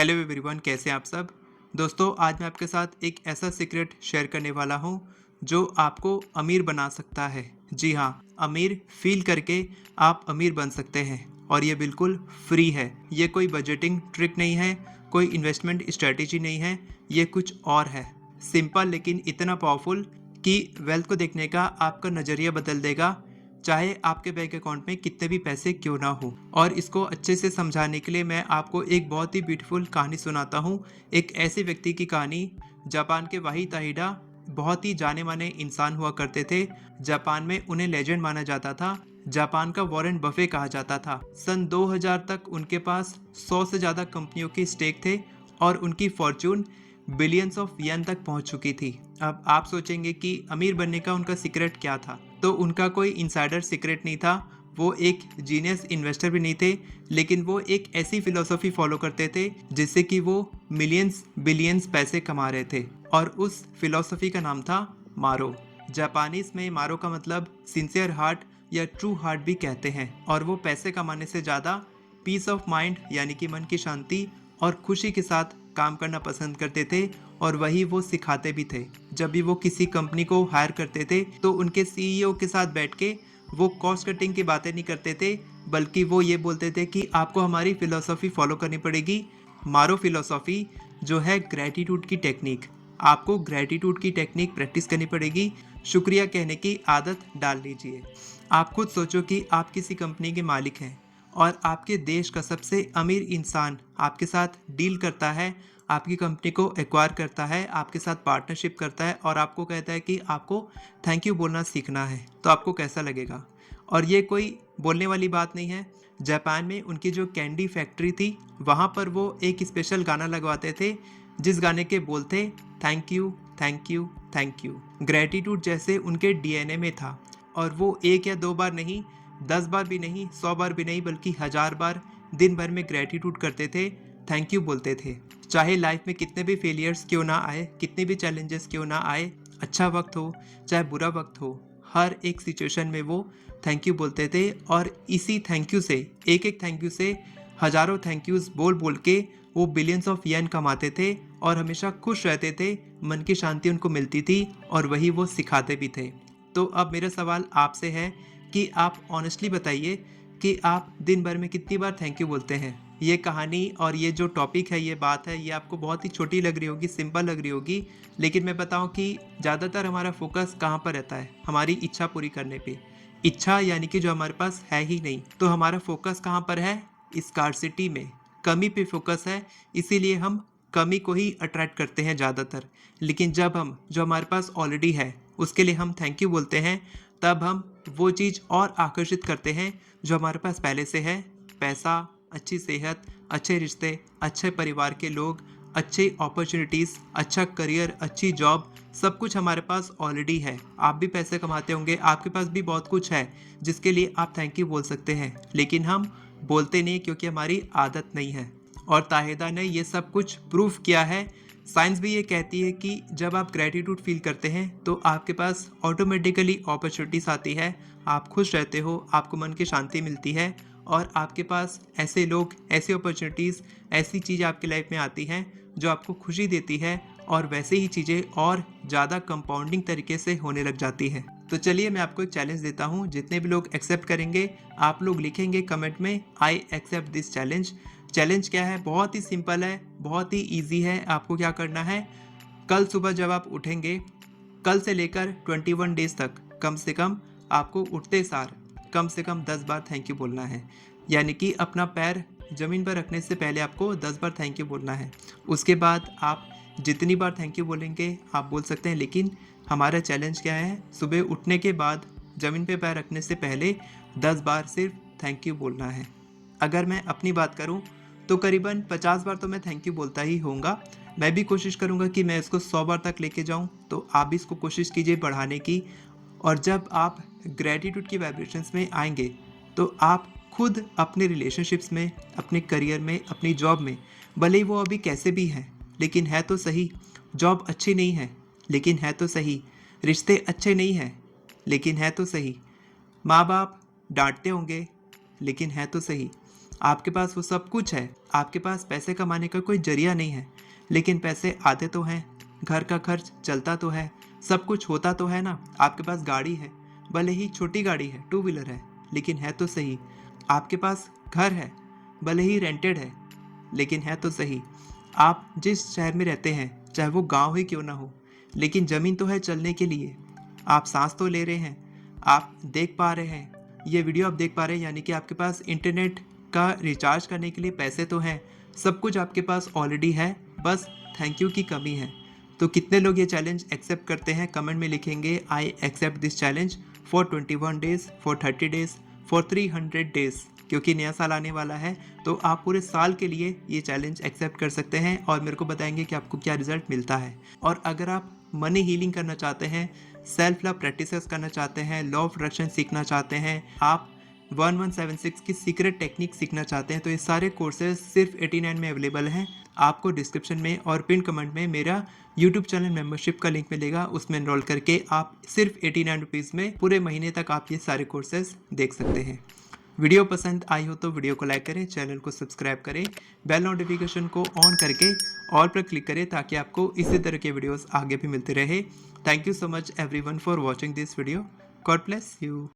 Hello everyone, कैसे हैं आप सब। दोस्तों, आज मैं आपके साथ एक ऐसा सीक्रेट शेयर करने वाला हूं जो आपको अमीर बना सकता है। जी हाँ, अमीर फील करके आप अमीर बन सकते हैं और ये बिल्कुल फ्री है। ये कोई बजटिंग ट्रिक नहीं है, कोई इन्वेस्टमेंट स्ट्रेटेजी नहीं है, ये कुछ और है। सिंपल लेकिन इतना पावरफुल कि वेल्थ को देखने का आपका नज़रिया बदल देगा, चाहे आपके बैंक अकाउंट में कितने भी पैसे क्यों ना हो। और इसको अच्छे से समझाने के लिए मैं आपको एक बहुत ही ब्यूटीफुल कहानी सुनाता हूँ। एक ऐसे व्यक्ति की कहानी, जापान के वाही ताहिडा बहुत ही जाने माने इंसान हुआ करते थे। जापान में उन्हें लेजेंड माना जाता था। जापान का वॉरेन बफे कहा जाता था। सन 2000 तक उनके पास 100 से ज़्यादा कंपनियों के स्टेक थे और उनकी फॉर्च्यून बिलियंस ऑफ येन तक पहुंच चुकी थी। अब आप सोचेंगे कि अमीर बनने का उनका सीक्रेट क्या था। तो उनका कोई इनसाइडर सीक्रेट नहीं था, वो एक जीनियस इन्वेस्टर भी नहीं थे, लेकिन वो एक ऐसी फिलोसफी फॉलो करते थे जिससे कि वो मिलियंस बिलियंस पैसे कमा रहे थे। और उस फिलोसफी का नाम था मारो। जापानीज में मारो का मतलब सिंसियर हार्ट या ट्रू हार्ट भी कहते हैं। और वो पैसे कमाने से ज़्यादा पीस ऑफ माइंड यानी कि मन की शांति और खुशी के साथ काम करना पसंद करते थे। और वही वो सिखाते भी थे। जब भी वो किसी कंपनी को हायर करते थे तो उनके सीईओ के साथ बैठ के वो कॉस्ट कटिंग की बातें नहीं करते थे, बल्कि वो ये बोलते थे कि आपको हमारी फिलोसफी फॉलो करनी पड़ेगी। मारो फिलोसफी जो है ग्रेटिट्यूड की टेक्निक। आपको ग्रेटिट्यूड की टेक्निक प्रैक्टिस करनी पड़ेगी। शुक्रिया कहने की आदत डाल लीजिए। आप खुद सोचो कि आप किसी कंपनी के मालिक हैं और आपके देश का सबसे अमीर इंसान आपके साथ डील करता है, आपकी कंपनी को एक्वायर करता है, आपके साथ पार्टनरशिप करता है और आपको कहता है कि आपको थैंक यू बोलना सीखना है। तो आपको कैसा लगेगा। और ये कोई बोलने वाली बात नहीं है। जापान में उनकी जो कैंडी फैक्ट्री थी वहाँ पर वो एक स्पेशल गाना लगवाते थे जिस गाने के बोल थे thank you thank you thank you. Gratitude जैसे उनके डीएनए में था। और वो एक या दो बार नहीं, 10 बार भी नहीं, 100 बार भी नहीं, बल्कि 1000 बार दिन भर में ग्रेटिट्यूड करते थे, थैंक यू बोलते थे। चाहे लाइफ में कितने भी फेलियर्स क्यों ना आए, कितने भी चैलेंजेस क्यों ना आए, अच्छा वक्त हो चाहे बुरा वक्त हो, हर एक सिचुएशन में वो थैंक यू बोलते थे। और इसी थैंक यू से, एक एक थैंक यू से हजारों थैंक यूज बोल बोल के वो बिलियंस ऑफ येन कमाते थे और हमेशा खुश रहते थे। मन की शांति उनको मिलती थी और वही वो सिखाते भी थे। तो अब मेरा सवाल आपसे है कि आप ऑनेस्टली बताइए कि आप दिन भर में कितनी बार थैंक यू बोलते हैं। ये कहानी और ये जो टॉपिक है, ये बात है, ये आपको बहुत ही छोटी लग रही होगी, सिंपल लग रही होगी, लेकिन मैं बताऊं कि ज़्यादातर हमारा फोकस कहाँ पर रहता है, हमारी इच्छा पूरी करने पे। इच्छा यानी कि जो हमारे पास है ही नहीं, तो हमारा फोकस कहाँ पर है, स्कार्सिटी में, कमी पे फोकस है। इसीलिए हम कमी को ही अट्रैक्ट करते हैं ज़्यादातर। लेकिन जब हम जो हमारे पास ऑलरेडी है उसके लिए हम थैंक यू बोलते हैं, तब हम वो चीज़ और आकर्षित करते हैं जो हमारे पास पहले से है। पैसा, अच्छी सेहत, अच्छे रिश्ते, अच्छे परिवार के लोग, अच्छे अपॉर्चुनिटीज़, अच्छा करियर, अच्छी जॉब, सब कुछ हमारे पास ऑलरेडी है। आप भी पैसे कमाते होंगे, आपके पास भी बहुत कुछ है जिसके लिए आप थैंक यू बोल सकते हैं, लेकिन हम बोलते नहीं क्योंकि हमारी आदत नहीं है। और ताहिदा ने ये सब कुछ प्रूफ किया है। साइंस भी ये कहती है कि जब आप ग्रेटिट्यूड फील करते हैं तो आपके पास ऑटोमेटिकली अपॉर्चुनिटीज़ आती है, आप खुश रहते हो, आपको मन की शांति मिलती है और आपके पास ऐसे लोग, ऐसी अपॉर्चुनिटीज़, ऐसी चीज़ आपकी लाइफ में आती हैं जो आपको खुशी देती है और वैसे ही चीज़ें और ज़्यादा कंपाउंडिंग तरीके से होने लग जाती है। तो चलिए मैं आपको एक चैलेंज देता हूँ, जितने भी लोग एक्सेप्ट करेंगे, आप लोग लिखेंगे कमेंट में I accept this challenge. Challenge क्या है, बहुत ही सिंपल है, बहुत ही ईजी है। आपको क्या करना है, कल सुबह जब आप उठेंगे, कल से लेकर 21 डेज तक कम से कम आपको उठते सार कम से कम 10 बार थैंक यू बोलना है। यानी कि अपना पैर ज़मीन पर रखने से पहले आपको 10 बार थैंक यू बोलना है। उसके बाद आप जितनी बार थैंक यू बोलेंगे आप बोल सकते हैं, लेकिन हमारा चैलेंज क्या है, सुबह उठने के बाद ज़मीन पे पैर रखने से पहले 10 बार सिर्फ थैंक यू बोलना है। अगर मैं अपनी बात करूं तो करीबन 50 बार तो मैं थैंक यू बोलता ही होऊंगा। मैं भी कोशिश करूंगा कि मैं इसको 100 बार तक लेके जाऊं, तो आप भी इसको कोशिश कीजिए बढ़ाने की। और जब आप ग्रेटिट्यूड की वाइब्रेशंस में आएंगे तो आप खुद अपने रिलेशनशिप्स में, अपने करियर में, अपनी जॉब में, भले ही वो अभी कैसे भी हैं, लेकिन है तो सही। जॉब अच्छी नहीं है लेकिन है तो सही, रिश्ते अच्छे नहीं हैं लेकिन है तो सही, माँ बाप डांटते होंगे लेकिन है तो सही, आपके पास वो सब कुछ है, आपके पास पैसे कमाने का कोई जरिया नहीं है, लेकिन पैसे आते तो हैं, घर का खर्च चलता तो है, सब कुछ होता तो है ना। आपके पास गाड़ी है, भले ही छोटी गाड़ी है, टू व्हीलर है, लेकिन है तो सही। आपके पास घर है, भले ही रेंटेड है, लेकिन है तो सही। आप जिस शहर में रहते हैं, चाहे वो गांव ही क्यों ना हो, लेकिन ज़मीन तो है चलने के लिए। आप सांस तो ले रहे हैं, आप देख पा रहे हैं, ये वीडियो आप देख पा रहे हैं, यानी कि आपके पास इंटरनेट का रिचार्ज करने के लिए पैसे तो हैं, सब कुछ आपके पास ऑलरेडी है, बस थैंक यू की कमी है। तो कितने लोग ये चैलेंज एक्सेप्ट करते हैं? कमेंट में लिखेंगे I accept this challenge for 21 days, for 30 days, for 300 days. क्योंकि नया साल आने वाला है, तो आप पूरे साल के लिए ये चैलेंज एक्सेप्ट कर सकते हैं और मेरे को बताएंगे कि आपको क्या रिजल्ट मिलता है। और अगर आप मनी हीलिंग करना चाहते हैं, सेल्फ लव प्रैक्टिसेस करना चाहते हैं, लॉ ऑफ अट्रैक्शन सीखना चाहते हैं, आप 1176 की सीक्रेट टेक्निक सीखना चाहते हैं, तो ये सारे कोर्सेज सिर्फ 89 में अवेलेबल हैं। आपको डिस्क्रिप्शन में और पिन कमेंट में मेरा यूट्यूब चैनल मेंबरशिप का लिंक मिलेगा, उसमें एनरोल करके आप सिर्फ 89 रुपीज़ में पूरे महीने तक आप ये सारे कोर्सेज देख सकते हैं। वीडियो पसंद आई हो तो वीडियो को लाइक करें, चैनल को सब्सक्राइब करें, बेल नोटिफिकेशन को ऑन करके ऑल पर क्लिक करें ताकि आपको इसी तरह के वीडियोस आगे भी मिलते रहे। Thank you so much everyone for watching this video. God bless you.